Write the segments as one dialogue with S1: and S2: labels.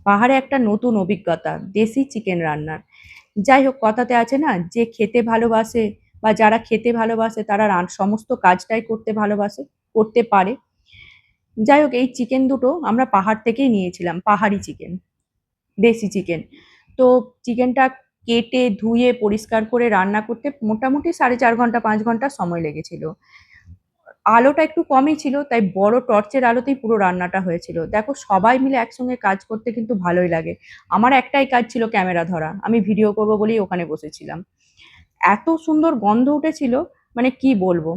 S1: পাহাড়ে একটা নতুন অভিজ্ঞতা দেশি চিকেন রান্নার। যাই হোক, কথাতে আছে না, যে খেতে ভালোবাসে বা যারা খেতে ভালোবাসে তারা সমস্ত কাজটাই করতে ভালোবাসে, করতে পারে। যাই হোক, এই চিকেন দুটো আমরা পাহাড় থেকেই নিয়েছিলাম, পাহাড়ি চিকেন, দেশি চিকেন। তো চিকেনটা কেটে ধুয়ে পরিষ্কার করে রান্না করতে মোটামুটি 4.5 ঘন্টা 5 ঘন্টা সময় লেগেছিল। আলোটা একটু কমই ছিল, তাই বড় টর্চের আলোতেই পুরো রান্নাটা হয়েছিল। দেখো, সবাই মিলে একসঙ্গে কাজ করতে কিন্তু ভালোই লাগে। আমার একটাই কাজ ছিল ক্যামেরা ধরা, আমি ভিডিও করব বলেই ওখানে বসেছিলাম। এত সুন্দর গন্ধ উঠেছিল, মানে কি বলবো।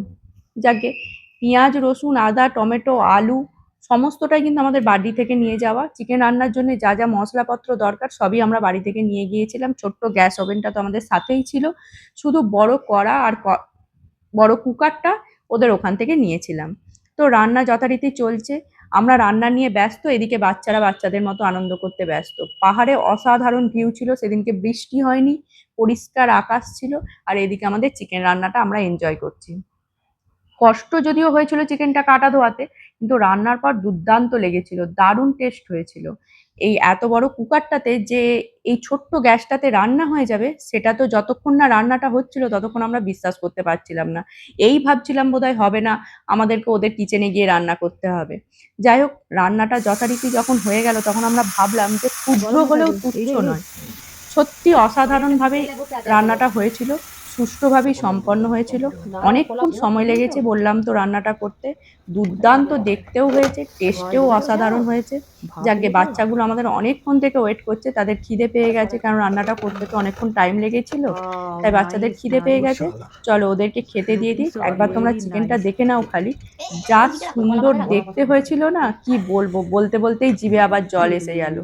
S1: যাকে পেঁয়াজ রসুন আদা টমেটো আলু সমস্তটাই কিন্তু আমাদের বাড়ি থেকে নিয়ে যাওয়া। চিকেন রান্নার জন্য যা যা মশলাপত্র দরকার সবই আমরা বাড়ি থেকে নিয়ে গিয়েছিলাম। ছোট্ট গ্যাস ওভেনটা তো আমাদের সাথেই ছিল, শুধু বড় কড়া আর বড় কুকারটা ওদের ওখান থেকে নিয়েছিলাম। তো রান্না যথারীতি চলছে, আমরা রান্না নিয়ে ব্যস্ত, এদিকে বাচ্চারা বাচ্চাদের মতো আনন্দ করতে ব্যস্ত। পাহাড়ে অসাধারণ ভিউ ছিল সেদিনকে, বৃষ্টি হয়নি, পরিষ্কার আকাশ ছিল। আর এদিকে আমাদের চিকেন রান্নাটা আমরা এনজয় করছি। কষ্ট যদিও হয়েছিল চিকেনটা কাটা ধোয়াতে, কিন্তু রান্নার পর দুর্দান্ত লেগেছিল, দারুণ টেস্ট হয়েছিল। এই এত বড় কুকারটাতে যে এই ছোট্ট গ্যাসটাতে রান্না হয়ে যাবে, সেটা তো যতক্ষণ না রান্নাটা হচ্ছিল ততক্ষণ আমরা বিশ্বাস করতে পারছিলাম না। এই ভাবছিলাম বোধহয় হবে না, আমাদেরকে ওদের কিচেনে গিয়ে রান্না করতে হবে। যাই হোক, রান্নাটা যথারীতি যখন হয়ে গেল তখন আমরা ভাবলাম যে ক্ষুদ্র হলেও তুচ্ছ নয়, সত্যি অসাধারণভাবেই রান্নাটা হয়েছিল, সুষ্ঠুভাবেই সম্পন্ন হয়েছিল। অনেকক্ষণ সময় লেগেছে বললাম তো রান্নাটা করতে। দুর্দান্ত দেখতেও হয়েছে, টেস্টেও অসাধারণ হয়েছে। যাকে বাচ্চাগুলো আমাদের অনেকক্ষণ থেকে ওয়েট করছে, তাদের খিদে পেয়ে গেছে, কারণ রান্নাটা করতে তো অনেকক্ষণ টাইম লেগেছিল। তাই বাচ্চাদের খিদে পেয়ে গেছে, চলো ওদেরকে খেতে দিয়ে দিই। একবার তোমরা চিকেনটা দেখে নাও খালি, যা সুন্দর দেখতে হয়েছিল না, কি বলবো, বলতে বলতেই জিভে আবার জল এসে গেল।